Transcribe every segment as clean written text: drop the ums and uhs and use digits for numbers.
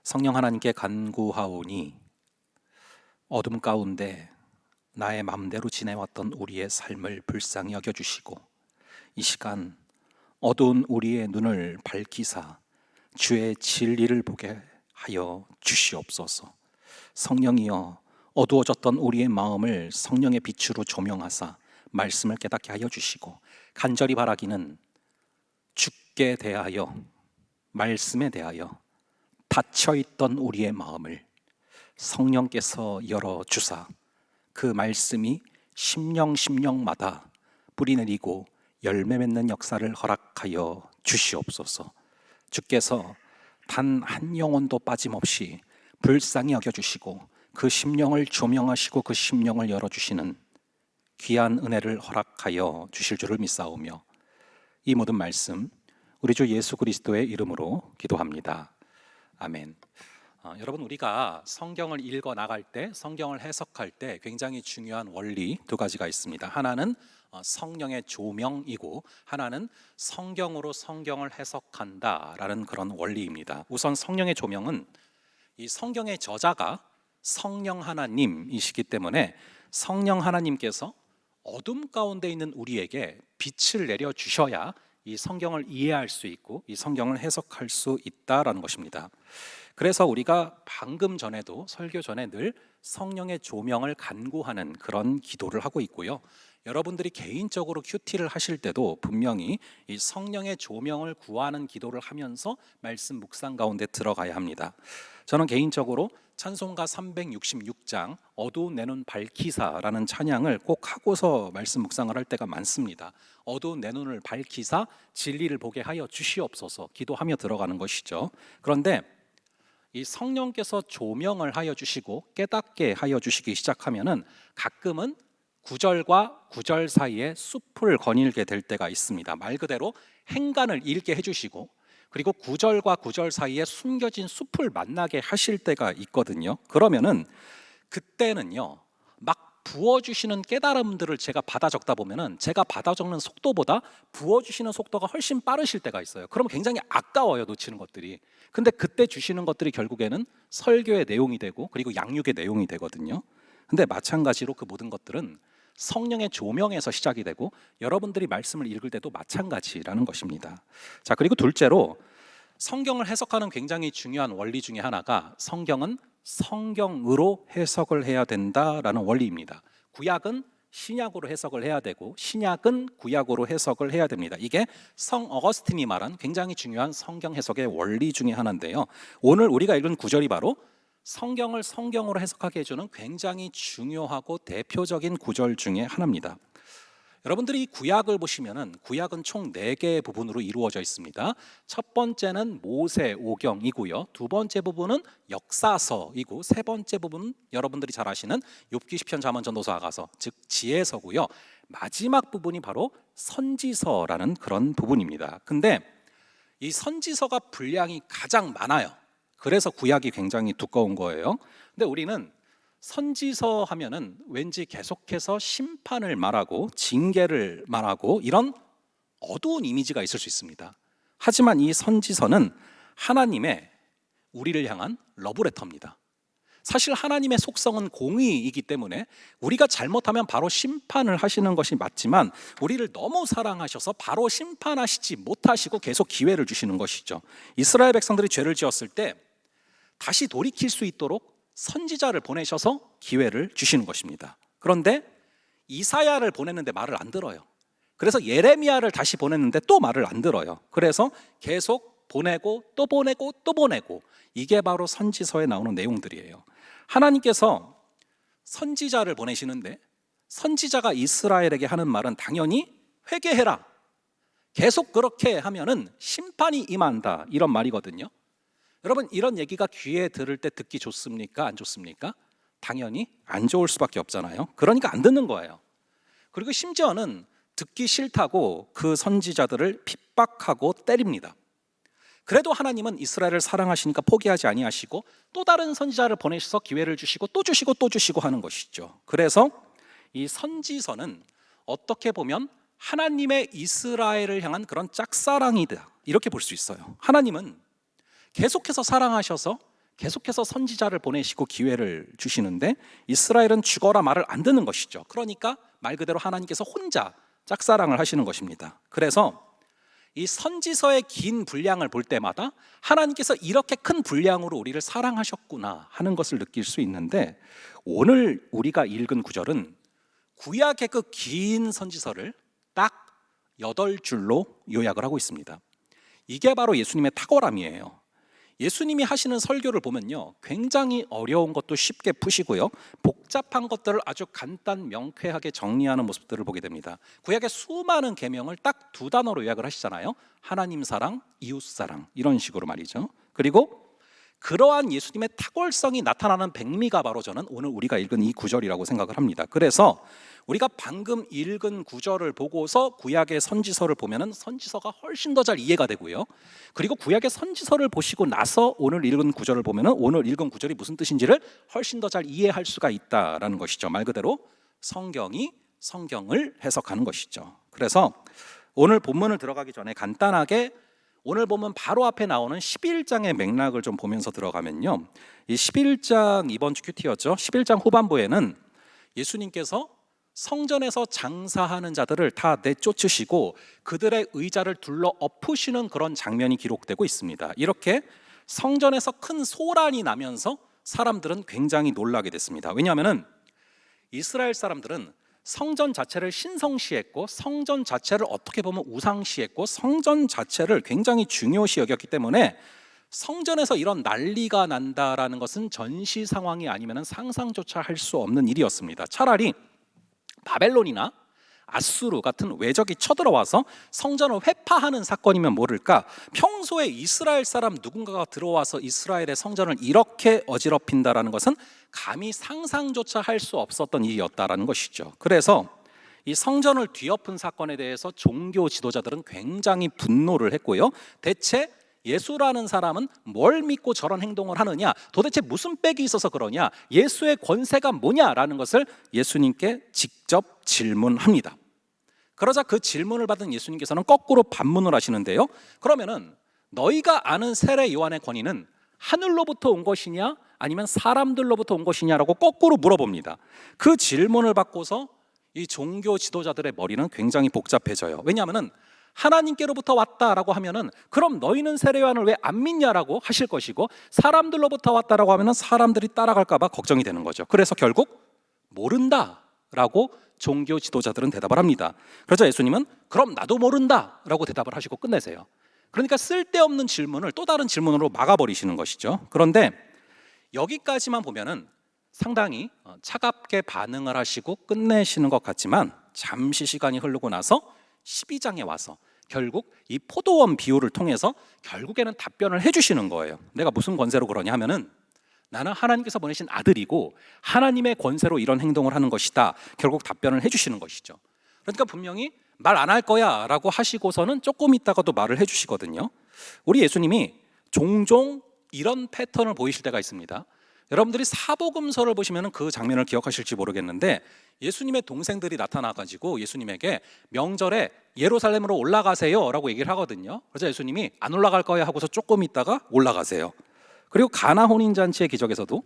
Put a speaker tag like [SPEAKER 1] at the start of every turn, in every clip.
[SPEAKER 1] 성령 하나님께 간구하오니 어둠 가운데 나의 맘대로 지내왔던 우리의 삶을 불쌍히 여겨주시고 이 시간 어두운 우리의 눈을 밝히사 주의 진리를 보게 하여 주시옵소서. 성령이여, 어두워졌던 우리의 마음을 성령의 빛으로 조명하사 말씀을 깨닫게 하여 주시고, 간절히 바라기는 주께 대하여, 말씀에 대하여 닫혀있던 우리의 마음을 성령께서 열어주사 그 말씀이 심령마다 뿌리내리고 열매 맺는 역사를 허락하여 주시옵소서. 주께서 단 한 영혼도 빠짐없이 불쌍히 여겨주시고 그 심령을 조명하시고 그 심령을 열어주시는 귀한 은혜를 허락하여 주실 줄을 믿사오며, 이 모든 말씀 우리 주 예수 그리스도의 이름으로 기도합니다. 아멘. 여러분, 우리가 성경을 읽어 나갈 때, 성경을 해석할 때 굉장히 중요한 원리 두 가지가 있습니다. 하나는 성령의 조명이고, 하나는 성경으로 성경을 해석한다라는 그런 원리입니다. 우선 성령의 조명은 이 성경의 저자가 성령 하나님이시기 때문에 성령 하나님께서 어둠 가운데 있는 우리에게 빛을 내려 주셔야 이 성경을 이해할 수 있고 이 성경을 해석할 수 있다라는 것입니다. 그래서 우리가 방금 전에도, 설교 전에 늘 성령의 조명을 간구하는 그런 기도를 하고 있고요. 여러분들이 개인적으로 큐티를 하실 때도 분명히 이 성령의 조명을 구하는 기도를 하면서 말씀 묵상 가운데 들어가야 합니다. 저는 개인적으로 찬송가 366장 어두운 내 눈 밝히사라는 찬양을 꼭 하고서 말씀 묵상을 할 때가 많습니다. 어두운 내 눈을 밝히사 진리를 보게 하여 주시옵소서 기도하며 들어가는 것이죠. 그런데 이 성령께서 조명을 하여 주시고 깨닫게 하여 주시기 시작하면은 가끔은 구절과 구절 사이에 숲을 거닐게 될 때가 있습니다. 말 그대로 행간을 읽게 해주시고, 그리고 구절과 구절 사이에 숨겨진 숲을 만나게 하실 때가 있거든요. 그러면은 그때는요, 막 부어주시는 깨달음들을 제가 받아 적다 보면은 제가 받아 적는 속도보다 부어주시는 속도가 훨씬 빠르실 때가 있어요. 그럼 굉장히 아까워요, 놓치는 것들이. 근데 그때 주시는 것들이 결국에는 설교의 내용이 되고 그리고 양육의 내용이 되거든요. 근데 마찬가지로 그 모든 것들은 성령의 조명에서 시작이 되고 여러분들이 말씀을 읽을 때도 마찬가지라는 것입니다. 자, 그리고 둘째로 성경을 해석하는 굉장히 중요한 원리 중에 하나가 성경은 성경으로 해석을 해야 된다라는 원리입니다. 구약은 신약으로 해석을 해야 되고 신약은 구약으로 해석을 해야 됩니다. 이게 성 어거스틴이 말한 굉장히 중요한 성경 해석의 원리 중에 하나인데요. 오늘 우리가 읽은 구절이 바로 성경을 성경으로 해석하게 해주는 굉장히 중요하고 대표적인 구절 중에 하나입니다. 여러분들이 구약을 보시면은 구약은 총 4개의 부분으로 이루어져 있습니다. 첫 번째는 모세오경이고요. 두 번째 부분은 역사서이고, 세 번째 부분은 여러분들이 잘 아시는 욥기, 시편, 잠언, 전도서, 아가서, 즉 지혜서고요. 마지막 부분이 바로 선지서라는 그런 부분입니다. 근데 이 선지서가 분량이 가장 많아요. 그래서 구약이 굉장히 두꺼운 거예요. 근데 우리는 선지서 하면은 왠지 계속해서 심판을 말하고 징계를 말하고 이런 어두운 이미지가 있을 수 있습니다. 하지만 이 선지서는 하나님의 우리를 향한 러브레터입니다. 사실 하나님의 속성은 공의이기 때문에 우리가 잘못하면 바로 심판을 하시는 것이 맞지만 우리를 너무 사랑하셔서 바로 심판하시지 못하시고 계속 기회를 주시는 것이죠. 이스라엘 백성들이 죄를 지었을 때 다시 돌이킬 수 있도록 선지자를 보내셔서 기회를 주시는 것입니다. 그런데 이사야를 보냈는데 말을 안 들어요. 그래서 예레미야를 다시 보냈는데 또 말을 안 들어요. 그래서 계속 보내고 또 보내고 또 보내고, 이게 바로 선지서에 나오는 내용들이에요. 하나님께서 선지자를 보내시는데 선지자가 이스라엘에게 하는 말은 당연히 회개해라, 계속 그렇게 하면은 심판이 임한다, 이런 말이거든요. 여러분, 이런 얘기가 귀에 들을 때 듣기 좋습니까? 안 좋습니까? 당연히 안 좋을 수밖에 없잖아요. 그러니까 안 듣는 거예요. 그리고 심지어는 듣기 싫다고 그 선지자들을 핍박하고 때립니다. 그래도 하나님은 이스라엘을 사랑하시니까 포기하지 아니하시고 또 다른 선지자를 보내셔서 기회를 주시고 또 주시고 또 주시고 하는 것이죠. 그래서 이 선지서는 어떻게 보면 하나님의 이스라엘을 향한 그런 짝사랑이다, 이렇게 볼 수 있어요. 하나님은 계속해서 사랑하셔서 계속해서 선지자를 보내시고 기회를 주시는데 이스라엘은 죽어라 말을 안 듣는 것이죠. 그러니까 말 그대로 하나님께서 혼자 짝사랑을 하시는 것입니다. 그래서 이 선지서의 긴 분량을 볼 때마다 하나님께서 이렇게 큰 분량으로 우리를 사랑하셨구나 하는 것을 느낄 수 있는데, 오늘 우리가 읽은 구절은 구약의 그 긴 선지서를 딱 8줄로 요약을 하고 있습니다. 이게 바로 예수님의 탁월함이에요. 예수님이 하시는 설교를 보면요, 굉장히 어려운 것도 쉽게 푸시고요, 복잡한 것들을 아주 간단 명쾌하게 정리하는 모습들을 보게 됩니다. 구약의 수많은 계명을 딱 2단어로 요약을 하시잖아요. 하나님 사랑, 이웃 사랑, 이런 식으로 말이죠. 그리고 그러한 예수님의 탁월성이 나타나는 백미가 바로 저는 오늘 우리가 읽은 이 구절이라고 생각을 합니다. 그래서 우리가 방금 읽은 구절을 보고서 구약의 선지서를 보면은 선지서가 훨씬 더 잘 이해가 되고요, 그리고 구약의 선지서를 보시고 나서 오늘 읽은 구절을 보면은 오늘 읽은 구절이 무슨 뜻인지를 훨씬 더 잘 이해할 수가 있다라는 것이죠. 말 그대로 성경이 성경을 해석하는 것이죠. 그래서 오늘 본문을 들어가기 전에 간단하게 오늘 보면 바로 앞에 나오는 11장의 맥락을 좀 보면서 들어가면요, 이 11장 이번 주 큐티였죠. 11장 후반부에는 예수님께서 성전에서 장사하는 자들을 다 내쫓으시고 그들의 의자를 둘러 엎으시는 그런 장면이 기록되고 있습니다. 이렇게 성전에서 큰 소란이 나면서 사람들은 굉장히 놀라게 됐습니다. 왜냐하면 이스라엘 사람들은 성전 자체를 신성시했고 성전 자체를 어떻게 보면 우상시했고 성전 자체를 굉장히 중요시 여겼기 때문에 성전에서 이런 난리가 난다라는 것은 전시 상황이 아니면 상상조차 할 수 없는 일이었습니다. 차라리 바벨론이나 아수르 같은 외적이 쳐들어와서 성전을 회파하는 사건이면 모를까, 평소에 이스라엘 사람 누군가가 들어와서 이스라엘의 성전을 이렇게 어지럽힌다라는 것은 감히 상상조차 할 수 없었던 일이었다라는 것이죠. 그래서 이 성전을 뒤엎은 사건에 대해서 종교 지도자들은 굉장히 분노를 했고요, 대체 예수라는 사람은 뭘 믿고 저런 행동을 하느냐, 도대체 무슨 빽이 있어서 그러냐, 예수의 권세가 뭐냐라는 것을 예수님께 직접 질문합니다. 그러자 그 질문을 받은 예수님께서는 거꾸로 반문을 하시는데요, 그러면은 너희가 아는 세례 요한의 권위는 하늘로부터 온 것이냐 아니면 사람들로부터 온 것이냐라고 거꾸로 물어봅니다. 그 질문을 받고서 이 종교 지도자들의 머리는 굉장히 복잡해져요. 왜냐하면 하나님께로부터 왔다라고 하면은 그럼 너희는 세례 요한을 왜 안 믿냐라고 하실 것이고, 사람들로부터 왔다라고 하면은 사람들이 따라갈까 봐 걱정이 되는 거죠. 그래서 결국 모른다라고 종교 지도자들은 대답을 합니다. 그래서 예수님은 그럼 나도 모른다라고 대답을 하시고 끝내세요. 그러니까 쓸데없는 질문을 또 다른 질문으로 막아버리시는 것이죠. 그런데 여기까지만 보면은 상당히 차갑게 반응을 하시고 끝내시는 것 같지만, 잠시 시간이 흐르고 나서 12장에 와서 결국 이 포도원 비유를 통해서 결국에는 답변을 해주시는 거예요. 내가 무슨 권세로 그러냐 하면은 나는 하나님께서 보내신 아들이고 하나님의 권세로 이런 행동을 하는 것이다, 결국 답변을 해주시는 것이죠. 그러니까 분명히 말 안 할 거야 라고 하시고서는 조금 있다가도 말을 해주시거든요. 우리 예수님이 종종 이런 패턴을 보이실 때가 있습니다. 여러분들이 사복음서를 보시면 그 장면을 기억하실지 모르겠는데, 예수님의 동생들이 나타나가지고 예수님에게 명절에 예루살렘으로 올라가세요 라고 얘기를 하거든요. 그래서 예수님이 안 올라갈 거야 하고서 조금 있다가 올라가세요. 그리고 가나 혼인잔치의 기적에서도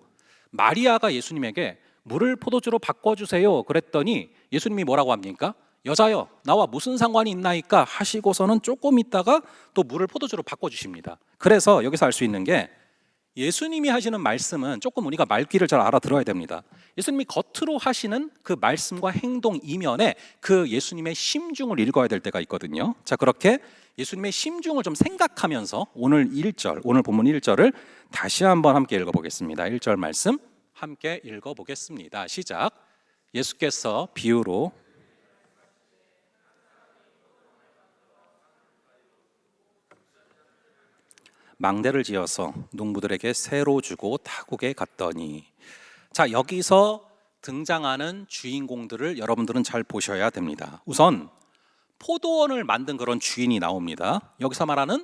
[SPEAKER 1] 마리아가 예수님에게 물을 포도주로 바꿔주세요 그랬더니 예수님이 뭐라고 합니까? 여자여 나와 무슨 상관이 있나이까 하시고서는 조금 있다가 또 물을 포도주로 바꿔주십니다. 그래서 여기서 알 수 있는 게, 예수님이 하시는 말씀은 조금 우리가 말귀를 잘 알아들어야 됩니다. 예수님이 겉으로 하시는 그 말씀과 행동 이면에 그 예수님의 심중을 읽어야 될 때가 있거든요. 자, 그렇게 예수님의 심중을 좀 생각하면서 오늘 본문 1절을 다시 한번 함께 읽어보겠습니다. 1절 말씀 함께 읽어보겠습니다. 시작. 예수께서 비유로 망대를 지어서 농부들에게 새로 주고 타국에 갔더니. 자, 여기서 등장하는 주인공들을 여러분들은 잘 보셔야 됩니다. 우선 포도원을 만든 그런 주인이 나옵니다. 여기서 말하는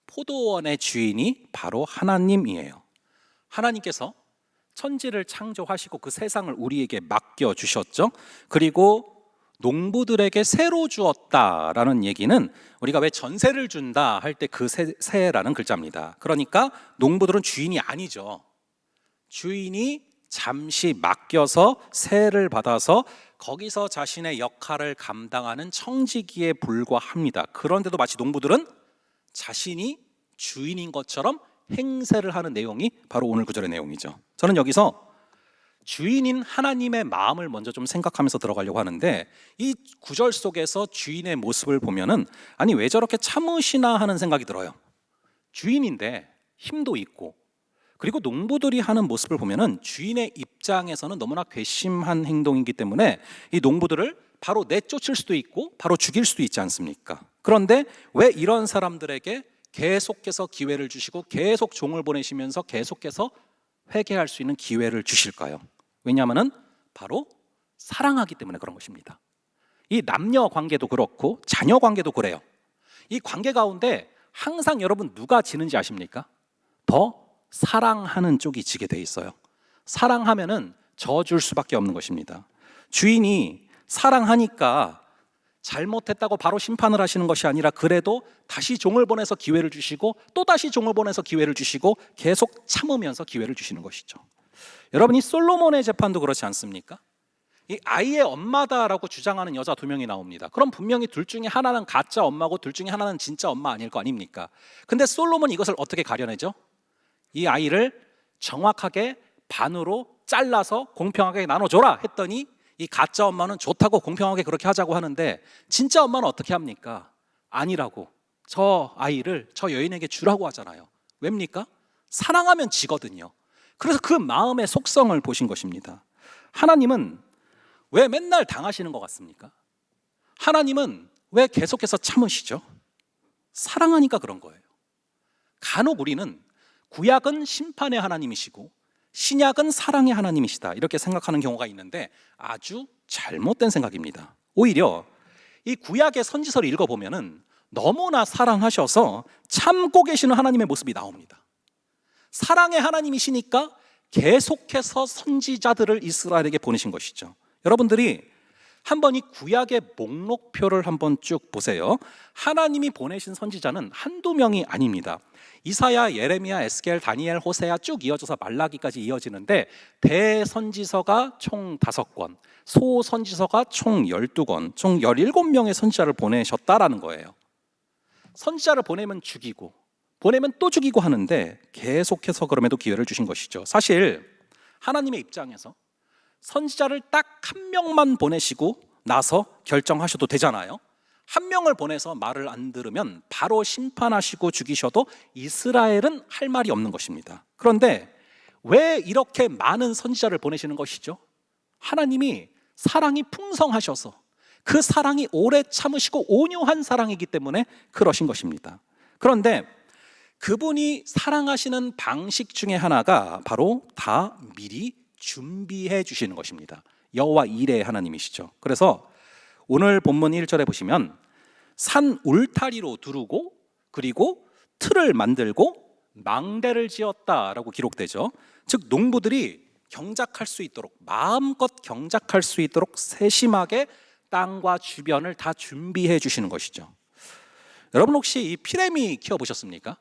[SPEAKER 1] 포도원의 주인이 바로 하나님이에요. 하나님께서 천지를 창조하시고 그 세상을 우리에게 맡겨주셨죠. 그리고 농부들에게 새로 주었다라는 얘기는 우리가 왜 전세를 준다 할 때 그 새라는 글자입니다. 그러니까 농부들은 주인이 아니죠. 주인이 잠시 맡겨서 세를 받아서 거기서 자신의 역할을 감당하는 청지기에 불과합니다. 그런데도 마치 농부들은 자신이 주인인 것처럼 행세를 하는 내용이 바로 오늘 구절의 내용이죠. 저는 여기서 주인인 하나님의 마음을 먼저 좀 생각하면서 들어가려고 하는데, 이 구절 속에서 주인의 모습을 보면은 아니 왜 저렇게 참으시나 하는 생각이 들어요. 주인인데 힘도 있고, 그리고 농부들이 하는 모습을 보면은 주인의 입장에서는 너무나 괘씸한 행동이기 때문에 이 농부들을 바로 내쫓을 수도 있고 바로 죽일 수도 있지 않습니까? 그런데 왜 이런 사람들에게 계속해서 기회를 주시고 계속 종을 보내시면서 계속해서 회개할 수 있는 기회를 주실까요? 왜냐하면 바로 사랑하기 때문에 그런 것입니다. 이 남녀 관계도 그렇고 자녀 관계도 그래요. 이 관계 가운데 항상 여러분 누가 지는지 아십니까? 더 사랑하는 쪽이 지게 돼 있어요. 사랑하면은 져줄 수밖에 없는 것입니다. 주인이 사랑하니까 잘못했다고 바로 심판을 하시는 것이 아니라 그래도 다시 종을 보내서 기회를 주시고 또 다시 종을 보내서 기회를 주시고 계속 참으면서 기회를 주시는 것이죠. 여러분, 이 솔로몬의 재판도 그렇지 않습니까? 이 아이의 엄마다라고 주장하는 여자 2명이 나옵니다. 그럼 분명히 둘 중에 하나는 가짜 엄마고 둘 중에 하나는 진짜 엄마 아닐 거 아닙니까? 근데 솔로몬이 이것을 어떻게 가려내죠? 이 아이를 정확하게 반으로 잘라서 공평하게 나눠줘라 했더니 이 가짜 엄마는 좋다고 공평하게 그렇게 하자고 하는데 진짜 엄마는 어떻게 합니까? 아니라고, 저 아이를 저 여인에게 주라고 하잖아요. 왜입니까? 사랑하면 지거든요. 그래서 그 마음의 속성을 보신 것입니다. 하나님은 왜 맨날 당하시는 것 같습니까? 하나님은 왜 계속해서 참으시죠? 사랑하니까 그런 거예요. 간혹 우리는 구약은 심판의 하나님이시고 신약은 사랑의 하나님이시다 이렇게 생각하는 경우가 있는데 아주 잘못된 생각입니다. 오히려 이 구약의 선지서를 읽어보면은 너무나 사랑하셔서 참고 계시는 하나님의 모습이 나옵니다. 사랑의 하나님이시니까 계속해서 선지자들을 이스라엘에게 보내신 것이죠. 여러분들이 한번 이 구약의 목록표를 한번 쭉 보세요. 하나님이 보내신 선지자는 한두 명이 아닙니다. 이사야, 예레미야, 에스겔, 다니엘, 호세아 쭉 이어져서 말라기까지 이어지는데 대선지서가 총 5권, 소선지서가 총 12권, 총 17명의 선지자를 보내셨다라는 거예요. 선지자를 보내면 죽이고 보내면 또 죽이고 하는데 계속해서 그럼에도 기회를 주신 것이죠. 사실 하나님의 입장에서 선지자를 딱 한 명만 보내시고 나서 결정하셔도 되잖아요. 한 명을 보내서 말을 안 들으면 바로 심판하시고 죽이셔도 이스라엘은 할 말이 없는 것입니다. 그런데 왜 이렇게 많은 선지자를 보내시는 것이죠? 하나님이 사랑이 풍성하셔서 그 사랑이 오래 참으시고 온유한 사랑이기 때문에 그러신 것입니다. 그런데 그분이 사랑하시는 방식 중에 하나가 바로 다 미리 준비해 주시는 것입니다. 여호와 이레의 하나님이시죠. 그래서 오늘 본문 1절에 보시면 산 울타리로 두르고 그리고 틀을 만들고 망대를 지었다라고 기록되죠. 즉 농부들이 경작할 수 있도록, 마음껏 경작할 수 있도록 세심하게 땅과 주변을 다 준비해 주시는 것이죠. 여러분 혹시 이 피레미 키워보셨습니까?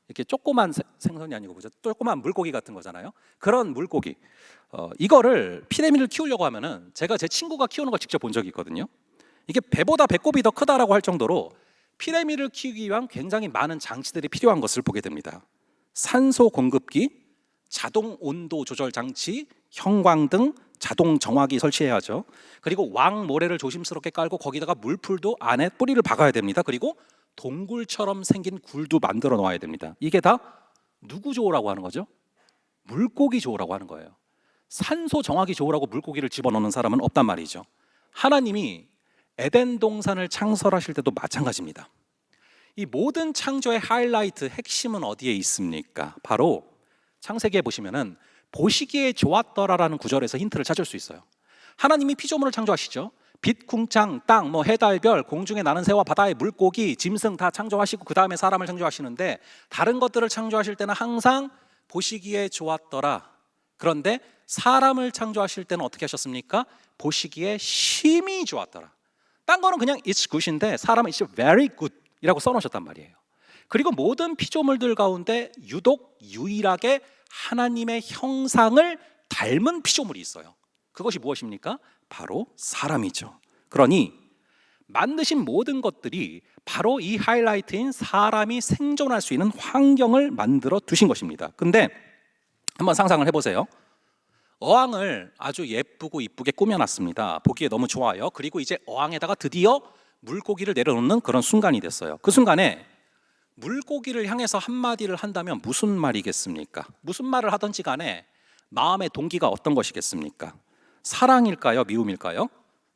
[SPEAKER 1] 이렇게 조그만 생선이 아니고 보죠. 조그만 물고기 같은 거잖아요. 그런 물고기, 이거를 피레미를 키우려고 하면은 제가 제 친구가 키우는 걸 직접 본 적이 있거든요. 이게 배보다 배꼽이 더 크다라고 할 정도로 피레미를 키우기 위한 굉장히 많은 장치들이 필요한 것을 보게 됩니다. 산소 공급기, 자동 온도 조절 장치, 형광등, 자동 정화기 설치해야죠. 그리고 왕 모래를 조심스럽게 깔고 거기다가 물풀도 안에 뿌리를 박아야 됩니다. 그리고 동굴처럼 생긴 굴도 만들어 놓아야 됩니다. 이게 다 누구 좋으라고 하는 거죠? 물고기 좋으라고 하는 거예요. 산소 정화기 좋으라고 물고기를 집어넣는 사람은 없단 말이죠. 하나님이 에덴 동산을 창설하실 때도 마찬가지입니다. 이 모든 창조의 하이라이트, 핵심은 어디에 있습니까? 바로 창세기에 보시면은 보시기에 좋았더라라는 구절에서 힌트를 찾을 수 있어요. 하나님이 피조물을 창조하시죠. 빛, 궁창, 땅, 해, 달, 별, 공중에 나는 새와 바다의 물고기, 짐승 다 창조하시고 그 다음에 사람을 창조하시는데 다른 것들을 창조하실 때는 항상 보시기에 좋았더라. 그런데 사람을 창조하실 때는 어떻게 하셨습니까? 보시기에 심히 좋았더라. 딴 거는 그냥 it's good인데 사람은 it's very good 이라고 써놓으셨단 말이에요. 그리고 모든 피조물들 가운데 유독 유일하게 하나님의 형상을 닮은 피조물이 있어요. 그것이 무엇입니까? 바로 사람이죠. 그러니 만드신 모든 것들이 바로 이 하이라이트인 사람이 생존할 수 있는 환경을 만들어 두신 것입니다. 근데 한번 상상을 해보세요. 어항을 아주 예쁘고 이쁘게 꾸며놨습니다. 보기에 너무 좋아요. 그리고 이제 어항에다가 드디어 물고기를 내려놓는 그런 순간이 됐어요. 그 순간에 물고기를 향해서 한마디를 한다면 무슨 말이겠습니까? 무슨 말을 하든지 간에 마음의 동기가 어떤 것이겠습니까? 사랑일까요? 미움일까요?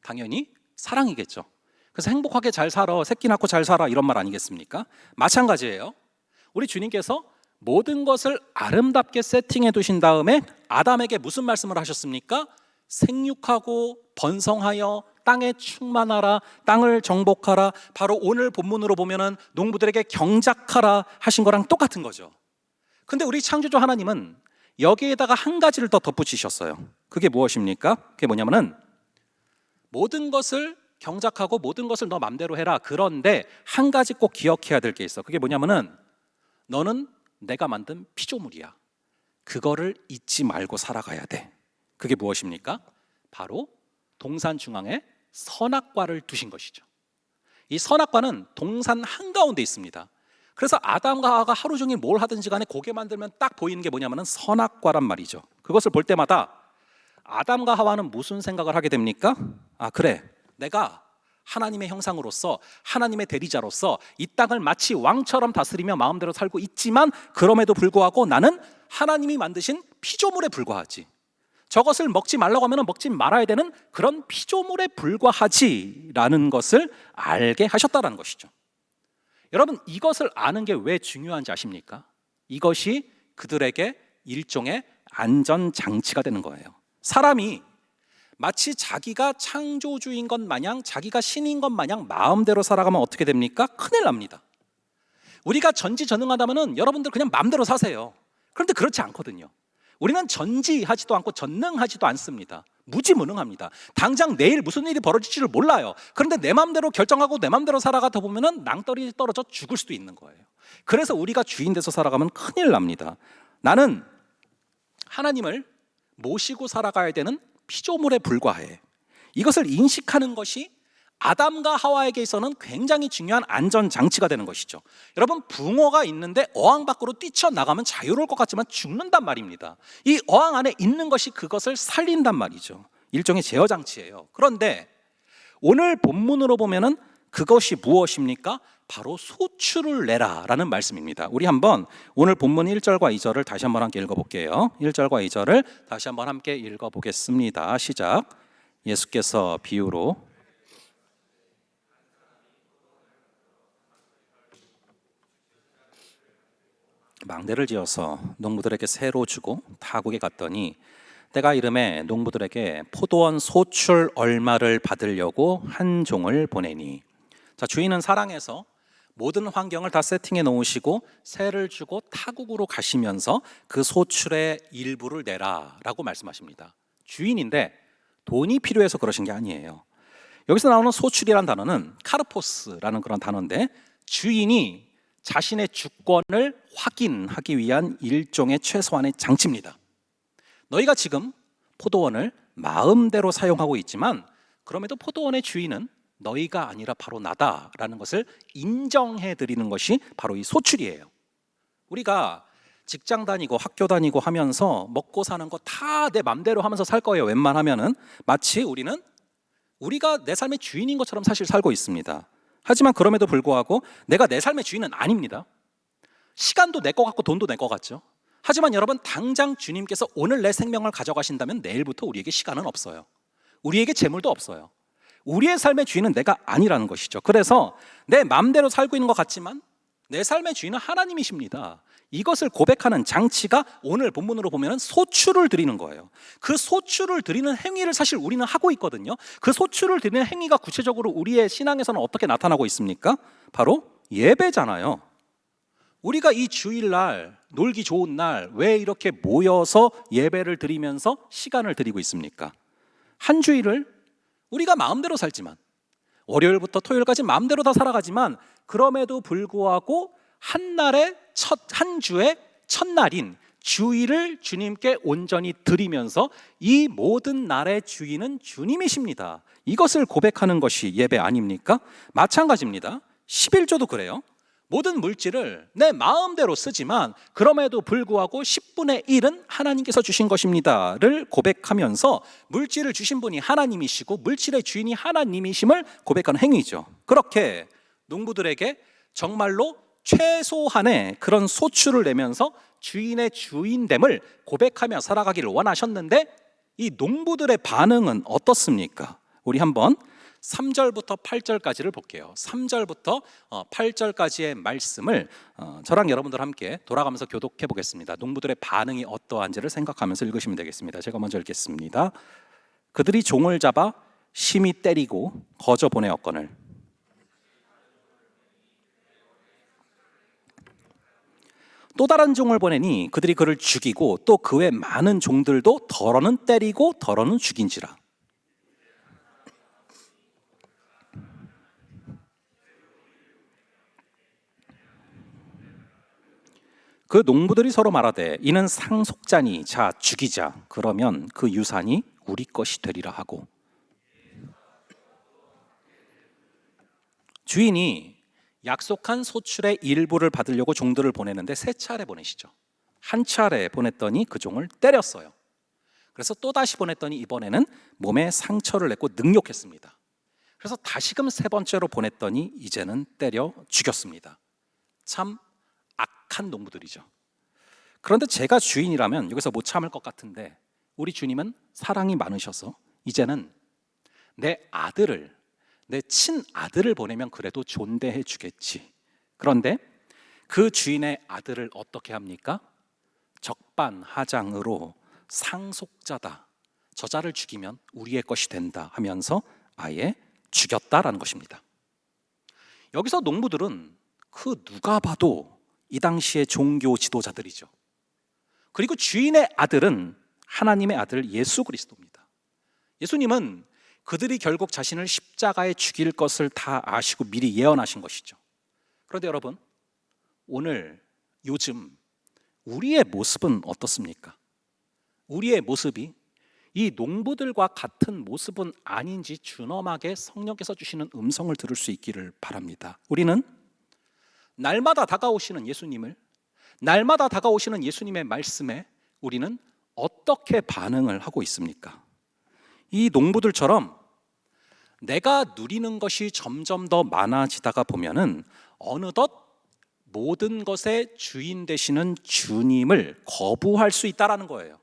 [SPEAKER 1] 당연히 사랑이겠죠. 그래서 행복하게 잘 살아, 새끼 낳고 잘 살아 이런 말 아니겠습니까? 마찬가지예요. 우리 주님께서 모든 것을 아름답게 세팅해 두신 다음에 아담에게 무슨 말씀을 하셨습니까? 생육하고 번성하여 땅에 충만하라, 땅을 정복하라. 바로 오늘 본문으로 보면은 농부들에게 경작하라 하신 거랑 똑같은 거죠. 근데 우리 창조주 하나님은 여기에다가 한 가지를 더 덧붙이셨어요. 그게 무엇입니까? 그게 뭐냐면은 모든 것을 경작하고 모든 것을 너 맘대로 해라. 그런데 한 가지 꼭 기억해야 될 게 있어. 그게 뭐냐면은 너는 내가 만든 피조물이야. 그거를 잊지 말고 살아가야 돼. 그게 무엇입니까? 바로 동산 중앙에 선악과를 두신 것이죠. 이 선악과는 동산 한가운데 있습니다. 그래서 아담과 하와가 하루 종일 뭘 하든지 간에 고개 만들면 딱 보이는 게 뭐냐면 선악과란 말이죠. 그것을 볼 때마다 아담과 하와는 무슨 생각을 하게 됩니까? 아, 그래, 내가 하나님의 형상으로서 하나님의 대리자로서 이 땅을 마치 왕처럼 다스리며 마음대로 살고 있지만 그럼에도 불구하고 나는 하나님이 만드신 피조물에 불과하지. 저것을 먹지 말라고 하면 먹지 말아야 되는 그런 피조물에 불과하지라는 것을 알게 하셨다는 것이죠. 여러분, 이것을 아는 게 왜 중요한지 아십니까? 이것이 그들에게 일종의 안전장치가 되는 거예요. 사람이 마치 자기가 창조주인 것 마냥, 자기가 신인 것 마냥 마음대로 살아가면 어떻게 됩니까? 큰일 납니다. 우리가 전지전능하다면 여러분들 그냥 마음대로 사세요. 그런데 그렇지 않거든요. 우리는 전지하지도 않고 전능하지도 않습니다. 무지무능합니다. 당장 내일 무슨 일이 벌어질지를 몰라요. 그런데 내 마음대로 결정하고 내 마음대로 살아가다 보면 낭떠러지 떨어져 죽을 수도 있는 거예요. 그래서 우리가 주인 돼서 살아가면 큰일 납니다. 나는 하나님을 모시고 살아가야 되는 피조물에 불과해. 이것을 인식하는 것이 아담과 하와에게 있어서는 굉장히 중요한 안전장치가 되는 것이죠. 여러분, 붕어가 있는데 어항 밖으로 뛰쳐나가면 자유로울 것 같지만 죽는단 말입니다. 이 어항 안에 있는 것이 그것을 살린단 말이죠. 일종의 제어장치예요. 그런데 오늘 본문으로 보면은 그것이 무엇입니까? 바로 소출을 내라 라는 말씀입니다. 우리 한번 오늘 본문 1절과 2절을 다시 한번 함께 읽어볼게요. 1절과 2절을 다시 한번 함께 읽어보겠습니다. 시작. 예수께서 비유로 망대를 지어서 농부들에게 새로 주고 타국에 갔더니 때가 이름에 농부들에게 포도원 소출 얼마를 받으려고 한 종을 보내니. 자, 주인은 사랑해서 모든 환경을 다 세팅해 놓으시고 새를 주고 타국으로 가시면서 그 소출의 일부를 내라라고 말씀하십니다. 주인인데 돈이 필요해서 그러신 게 아니에요. 여기서 나오는 소출이라는 단어는 카르포스라는 그런 단어인데 주인이 자신의 주권을 확인하기 위한 일종의 최소한의 장치입니다. 너희가 지금 포도원을 마음대로 사용하고 있지만 그럼에도 포도원의 주인은 너희가 아니라 바로 나다라는 것을 인정해 드리는 것이 바로 이 소출이에요. 우리가 직장 다니고 학교 다니고 하면서 먹고 사는 거 다 내 맘대로 하면서 살 거예요. 웬만하면은 마치 우리가 내 삶의 주인인 것처럼 사실 살고 있습니다. 하지만 그럼에도 불구하고 내가 내 삶의 주인은 아닙니다. 시간도 내 거 같고 돈도 내 거 같죠. 하지만 여러분, 당장 주님께서 오늘 내 생명을 가져가신다면 내일부터 우리에게 시간은 없어요. 우리에게 재물도 없어요. 우리의 삶의 주인은 내가 아니라는 것이죠. 그래서 내 마음대로 살고 있는 것 같지만 내 삶의 주인은 하나님이십니다. 이것을 고백하는 장치가 오늘 본문으로 보면 소출을 드리는 거예요. 그 소출을 드리는 행위를 사실 우리는 하고 있거든요. 그 소출을 드리는 행위가 구체적으로 우리의 신앙에서는 어떻게 나타나고 있습니까? 바로 예배잖아요. 우리가 이 주일날, 놀기 좋은 날 왜 이렇게 모여서 예배를 드리면서 시간을 드리고 있습니까? 한 주일을 우리가 마음대로 살지만 월요일부터 토요일까지 마음대로 다 살아가지만 그럼에도 불구하고 한 주의 첫날인 주일을 주님께 온전히 드리면서 이 모든 날의 주인은 주님이십니다. 이것을 고백하는 것이 예배 아닙니까? 마찬가지입니다. 11조도 그래요. 모든 물질을 내 마음대로 쓰지만 그럼에도 불구하고 10분의 1은 하나님께서 주신 것입니다를 고백하면서 물질을 주신 분이 하나님이시고 물질의 주인이 하나님이심을 고백하는 행위죠. 그렇게 농부들에게 정말로 최소한의 그런 소출을 내면서 주인의 주인됨을 고백하며 살아가기를 원하셨는데 이 농부들의 반응은 어떻습니까? 우리 한번 3절부터 8절까지를 볼게요. 3절부터 8절까지의 말씀을 저랑 여러분들 함께 돌아가면서 교독해 보겠습니다. 농부들의 반응이 어떠한지를 생각하면서 읽으시면 되겠습니다. 제가 먼저 읽겠습니다. 그들이 종을 잡아 심히 때리고 거저 보내었거늘 또 다른 종을 보내니 그들이 그를 죽이고 또 그 외 많은 종들도 더러는 때리고 더러는 죽인지라. 그 농부들이 서로 말하되 이는 상속자니 자 죽이자. 그러면 그 유산이 우리 것이 되리라 하고. 주인이 약속한 소출의 일부를 받으려고 종들을 보내는데 3차례 보내시죠. 한 차례 보냈더니 그 종을 때렸어요. 그래서 또 다시 보냈더니 이번에는 몸에 상처를 냈고 능욕했습니다. 그래서 다시금 3번째로 보냈더니 이제는 때려 죽였습니다. 참 악한 농부들이죠. 그런데 제가 주인이라면 여기서 못 참을 것 같은데 우리 주님은 사랑이 많으셔서 이제는 내 친아들을 보내면 그래도 존대해 주겠지. 그런데 그 주인의 아들을 어떻게 합니까? 적반하장으로 상속자다, 저자를 죽이면 우리의 것이 된다 하면서 아예 죽였다라는 것입니다. 여기서 농부들은 누가 봐도 이 당시의 종교 지도자들이죠. 그리고 주인의 아들은 하나님의 아들 예수 그리스도입니다. 예수님은 그들이 결국 자신을 십자가에 죽일 것을 다 아시고 미리 예언하신 것이죠. 그런데 여러분, 요즘 우리의 모습은 어떻습니까? 우리의 모습이 이 농부들과 같은 모습은 아닌지 준엄하게 성령께서 주시는 음성을 들을 수 있기를 바랍니다. 우리는 날마다 다가오시는 예수님의 말씀에 우리는 어떻게 반응을 하고 있습니까? 이 농부들처럼 내가 누리는 것이 점점 더 많아지다가 보면은 어느덧 모든 것의 주인 되시는 주님을 거부할 수 있다라는 거예요.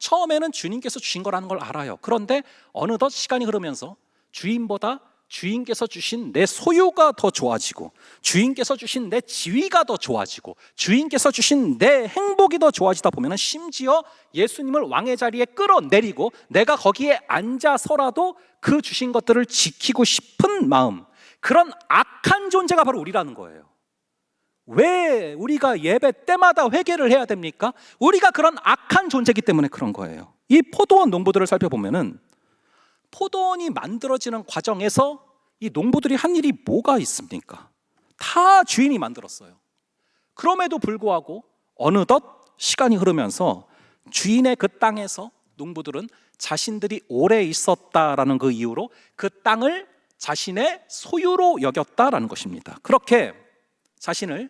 [SPEAKER 1] 처음에는 주님께서 주신 거라는 걸 알아요. 그런데 어느덧 시간이 흐르면서 주인보다 주인께서 주신 내 소유가 더 좋아지고, 주인께서 주신 내 지위가 더 좋아지고, 주인께서 주신 내 행복이 더 좋아지다 보면 심지어 예수님을 왕의 자리에 끌어내리고 내가 거기에 앉아서라도 그 주신 것들을 지키고 싶은 마음, 그런 악한 존재가 바로 우리라는 거예요. 왜 우리가 예배 때마다 회개를 해야 됩니까? 우리가 그런 악한 존재이기 때문에 그런 거예요. 이 포도원 농부들을 살펴보면은 포도원이 만들어지는 과정에서 이 농부들이 한 일이 뭐가 있습니까? 다 주인이 만들었어요. 그럼에도 불구하고 어느덧 시간이 흐르면서 주인의 그 땅에서 농부들은 자신들이 오래 있었다라는 그 이유로 그 땅을 자신의 소유로 여겼다라는 것입니다. 그렇게 자신을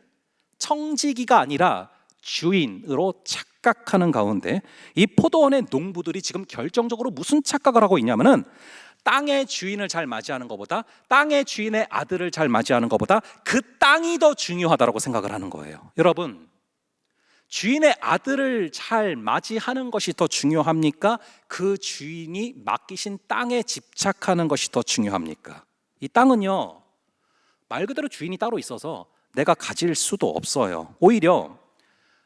[SPEAKER 1] 청지기가 아니라 주인으로 착각하는 가운데 이 포도원의 농부들이 지금 결정적으로 무슨 착각을 하고 있냐면은 땅의 주인을 잘 맞이하는 것보다, 땅의 주인의 아들을 잘 맞이하는 것보다 그 땅이 더 중요하다고 생각을 하는 거예요. 여러분, 주인의 아들을 잘 맞이하는 것이 더 중요합니까? 그 주인이 맡기신 땅에 집착하는 것이 더 중요합니까? 이 땅은요, 말 그대로 주인이 따로 있어서 내가 가질 수도 없어요. 오히려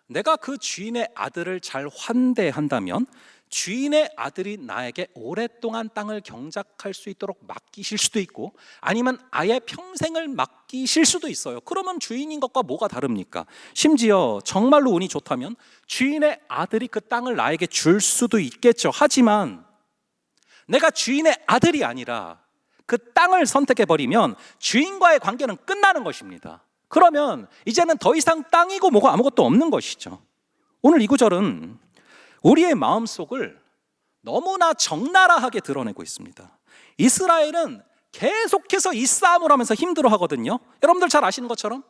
[SPEAKER 1] 내가 그 주인의 아들을 잘 환대한다면 주인의 아들이 나에게 오랫동안 땅을 경작할 수 있도록 맡기실 수도 있고, 아니면 아예 평생을 맡기실 수도 있어요. 그러면 주인인 것과 뭐가 다릅니까? 심지어 정말로 운이 좋다면 주인의 아들이 그 땅을 나에게 줄 수도 있겠죠. 하지만 내가 주인의 아들이 아니라 그 땅을 선택해버리면 주인과의 관계는 끝나는 것입니다. 그러면 이제는 더 이상 땅이고 뭐고 아무것도 없는 것이죠. 오늘 이 구절은 우리의 마음속을 너무나 적나라하게 드러내고 있습니다. 이스라엘은 계속해서 이 싸움을 하면서 힘들어 하거든요. 여러분들 잘 아시는 것처럼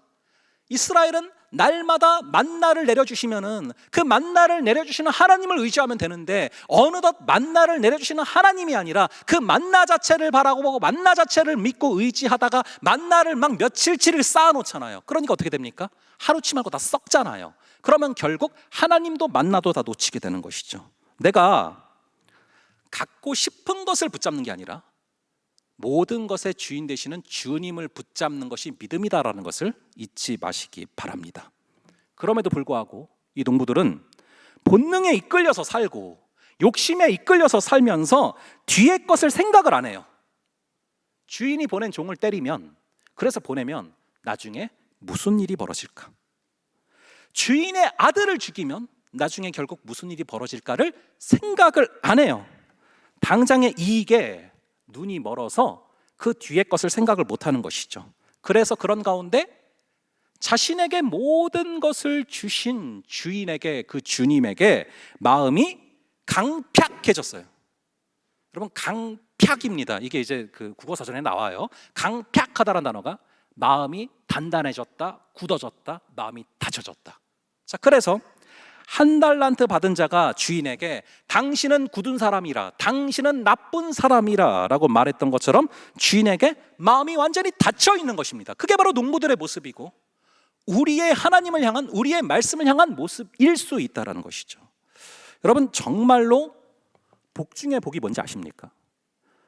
[SPEAKER 1] 이스라엘은 날마다 만나를 내려주시면은 그 만나를 내려주시는 하나님을 의지하면 되는데, 어느덧 만나를 내려주시는 하나님이 아니라 그 만나 자체를 바라보고 만나 자체를 믿고 의지하다가 만나를 막 며칠치를 쌓아놓잖아요. 그러니까 어떻게 됩니까? 하루치 말고 다 썩잖아요. 그러면 결국 하나님도 만나도 다 놓치게 되는 것이죠. 내가 갖고 싶은 것을 붙잡는 게 아니라 모든 것의 주인 되시는 주님을 붙잡는 것이 믿음이다라는 것을 잊지 마시기 바랍니다. 그럼에도 불구하고 이 농부들은 본능에 이끌려서 살고 욕심에 이끌려서 살면서 뒤의 것을 생각을 안 해요. 주인이 보낸 종을 때리면, 그래서 보내면 나중에 무슨 일이 벌어질까? 주인의 아들을 죽이면 나중에 결국 무슨 일이 벌어질까를 생각을 안 해요. 당장의 이익에 눈이 멀어서 그 뒤의 것을 생각을 못하는 것이죠. 그래서 그런 가운데 자신에게 모든 것을 주신 주인에게, 그 주님에게 마음이 강팍해졌어요. 여러분, 강팍입니다. 이게 이제 그 국어사전에 나와요. 강팍하다라는 단어가 마음이 단단해졌다, 굳어졌다, 마음이 다쳐졌다. 자, 그래서 한 달란트 받은 자가 주인에게 당신은 굳은 사람이라, 당신은 나쁜 사람이라 라고 말했던 것처럼 주인에게 마음이 완전히 닫혀 있는 것입니다. 그게 바로 농부들의 모습이고 우리의 하나님을 향한, 우리의 말씀을 향한 모습일 수 있다는 것이죠. 여러분, 정말로 복 중에 복이 뭔지 아십니까?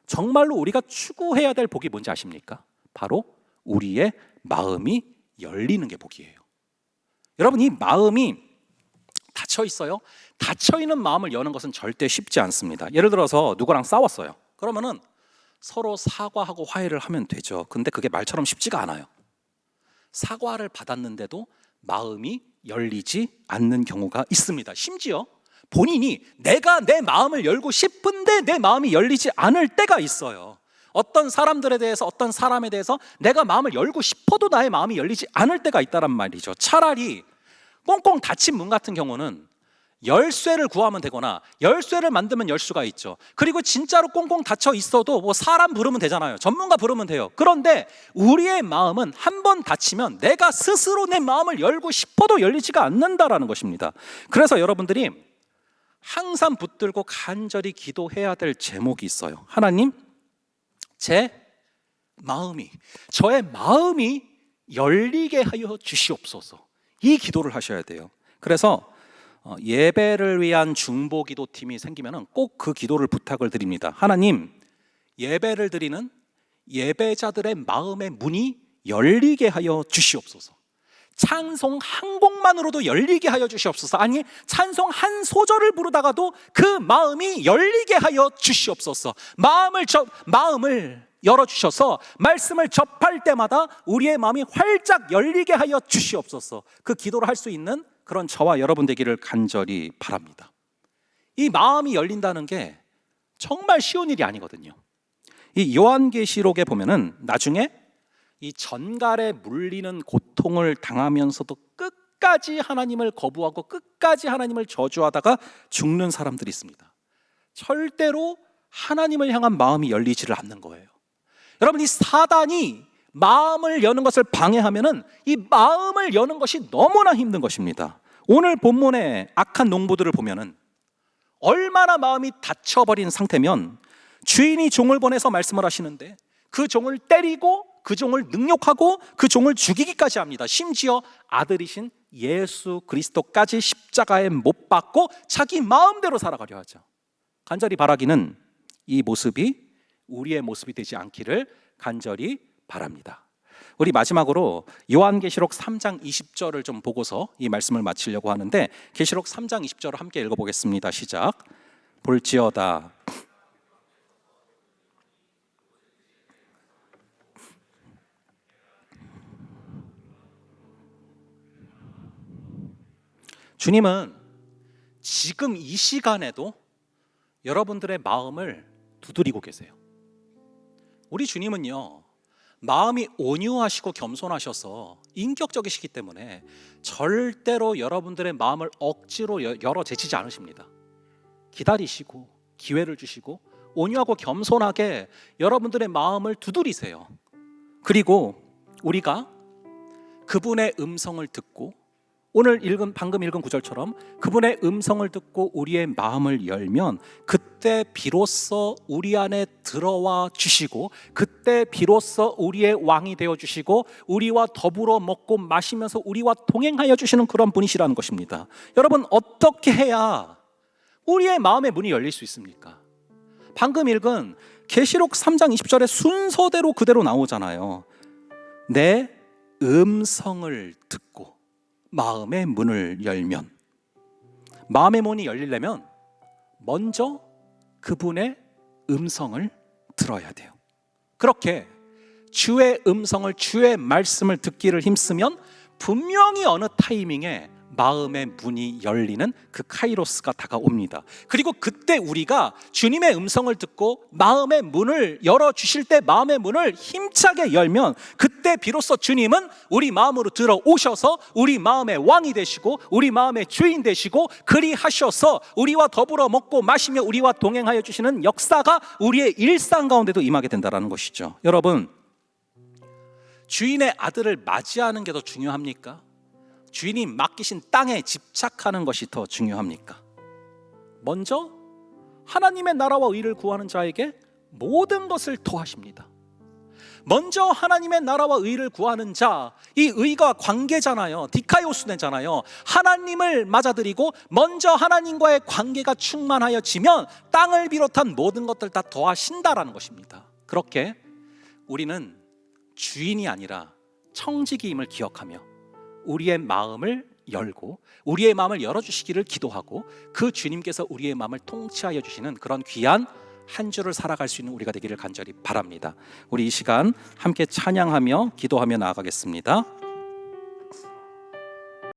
[SPEAKER 1] 정말로 우리가 추구해야 될 복이 뭔지 아십니까? 바로 우리의 마음이 열리는 게 복이에요. 여러분, 이 마음이 닫혀 있어요? 닫혀 있는 마음을 여는 것은 절대 쉽지 않습니다. 예를 들어서 누구랑 싸웠어요. 그러면은 서로 사과하고 화해를 하면 되죠. 근데 그게 말처럼 쉽지가 않아요. 사과를 받았는데도 마음이 열리지 않는 경우가 있습니다. 심지어 본인이 내가 내 마음을 열고 싶은데 내 마음이 열리지 않을 때가 있어요. 어떤 사람들에 대해서, 어떤 사람에 대해서 내가 마음을 열고 싶어도 나의 마음이 열리지 않을 때가 있다란 말이죠. 차라리 꽁꽁 닫힌 문 같은 경우는 열쇠를 구하면 되거나 열쇠를 만들면 열 수가 있죠. 그리고 진짜로 꽁꽁 닫혀 있어도 뭐 사람 부르면 되잖아요. 전문가 부르면 돼요. 그런데 우리의 마음은 한 번 닫히면 내가 스스로 내 마음을 열고 싶어도 열리지가 않는다라는 것입니다. 그래서 여러분들이 항상 붙들고 간절히 기도해야 될 제목이 있어요. 하나님, 저의 마음이 열리게 하여 주시옵소서. 이 기도를 하셔야 돼요. 그래서 예배를 위한 중보기도 팀이 생기면 꼭 그 기도를 부탁을 드립니다. 하나님, 예배를 드리는 예배자들의 마음의 문이 열리게 하여 주시옵소서. 찬송 한 곡만으로도 열리게 하여 주시옵소서. 아니, 찬송 한 소절을 부르다가도 그 마음이 열리게 하여 주시옵소서. 마음을 열어주셔서 말씀을 접할 때마다 우리의 마음이 활짝 열리게 하여 주시옵소서. 그 기도를 할 수 있는 그런 저와 여러분 되기를 간절히 바랍니다. 이 마음이 열린다는 게 정말 쉬운 일이 아니거든요. 이 요한계시록에 보면은 나중에 이 전갈에 물리는 고통을 당하면서도 끝까지 하나님을 거부하고 끝까지 하나님을 저주하다가 죽는 사람들이 있습니다. 절대로 하나님을 향한 마음이 열리지를 않는 거예요. 여러분, 이 사단이 마음을 여는 것을 방해하면은 이 마음을 여는 것이 너무나 힘든 것입니다. 오늘 본문의 악한 농부들을 보면은 얼마나 마음이 닫혀버린 상태면 주인이 종을 보내서 말씀을 하시는데 그 종을 때리고 그 종을 능욕하고 그 종을 죽이기까지 합니다. 심지어 아들이신 예수 그리스도까지 십자가에 못 박고 자기 마음대로 살아가려 하죠. 간절히 바라기는 이 모습이 우리의 모습이 되지 않기를 간절히 바랍니다. 우리 마지막으로 요한계시록 3장 20절을 좀 보고서 이 말씀을 마치려고 하는데, 계시록 3장 20절을 함께 읽어보겠습니다. 시작. 볼지어다 주님은 지금 이 시간에도 여러분들의 마음을 두드리고 계세요. 우리 주님은요, 마음이 온유하시고 겸손하셔서 인격적이시기 때문에 절대로 여러분들의 마음을 억지로 열어 제치지 않으십니다. 기다리시고 기회를 주시고 온유하고 겸손하게 여러분들의 마음을 두드리세요. 그리고 우리가 그분의 음성을 듣고, 오늘 방금 읽은 구절처럼 그분의 음성을 듣고 우리의 마음을 열면 그때 비로소 우리 안에 들어와 주시고, 그때 비로소 우리의 왕이 되어 주시고 우리와 더불어 먹고 마시면서 우리와 동행하여 주시는 그런 분이시라는 것입니다. 여러분, 어떻게 해야 우리의 마음의 문이 열릴 수 있습니까? 방금 읽은 계시록 3장 20절의 순서대로 그대로 나오잖아요. 내 음성을 듣고 마음의 문을 열면, 마음의 문이 열리려면 먼저 그분의 음성을 들어야 돼요. 그렇게 주의 음성을, 주의 말씀을 듣기를 힘쓰면 분명히 어느 타이밍에 마음의 문이 열리는 그 카이로스가 다가옵니다. 그리고 그때 우리가 주님의 음성을 듣고 마음의 문을 열어주실 때, 마음의 문을 힘차게 열면 그때 비로소 주님은 우리 마음으로 들어오셔서 우리 마음의 왕이 되시고 우리 마음의 주인 되시고, 그리하셔서 우리와 더불어 먹고 마시며 우리와 동행하여 주시는 역사가 우리의 일상 가운데도 임하게 된다는 것이죠. 여러분, 주인의 아들을 맞이하는 게 더 중요합니까? 주인이 맡기신 땅에 집착하는 것이 더 중요합니까? 먼저 하나님의 나라와 의를 구하는 자에게 모든 것을 더하십니다. 먼저 하나님의 나라와 의를 구하는 자, 이 의가 관계잖아요. 디카이오스네잖아요. 하나님을 맞아들이고 먼저 하나님과의 관계가 충만하여지면 땅을 비롯한 모든 것들 다 더하신다라는 것입니다. 그렇게 우리는 주인이 아니라 청지기임을 기억하며 우리의 마음을 열고 우리의 마음을 열어주시기를 기도하고, 그 주님께서 우리의 마음을 통치하여 주시는 그런 귀한 한 주를 살아갈 수 있는 우리가 되기를 간절히 바랍니다. 우리 이 시간 함께 찬양하며 기도하며 나아가겠습니다.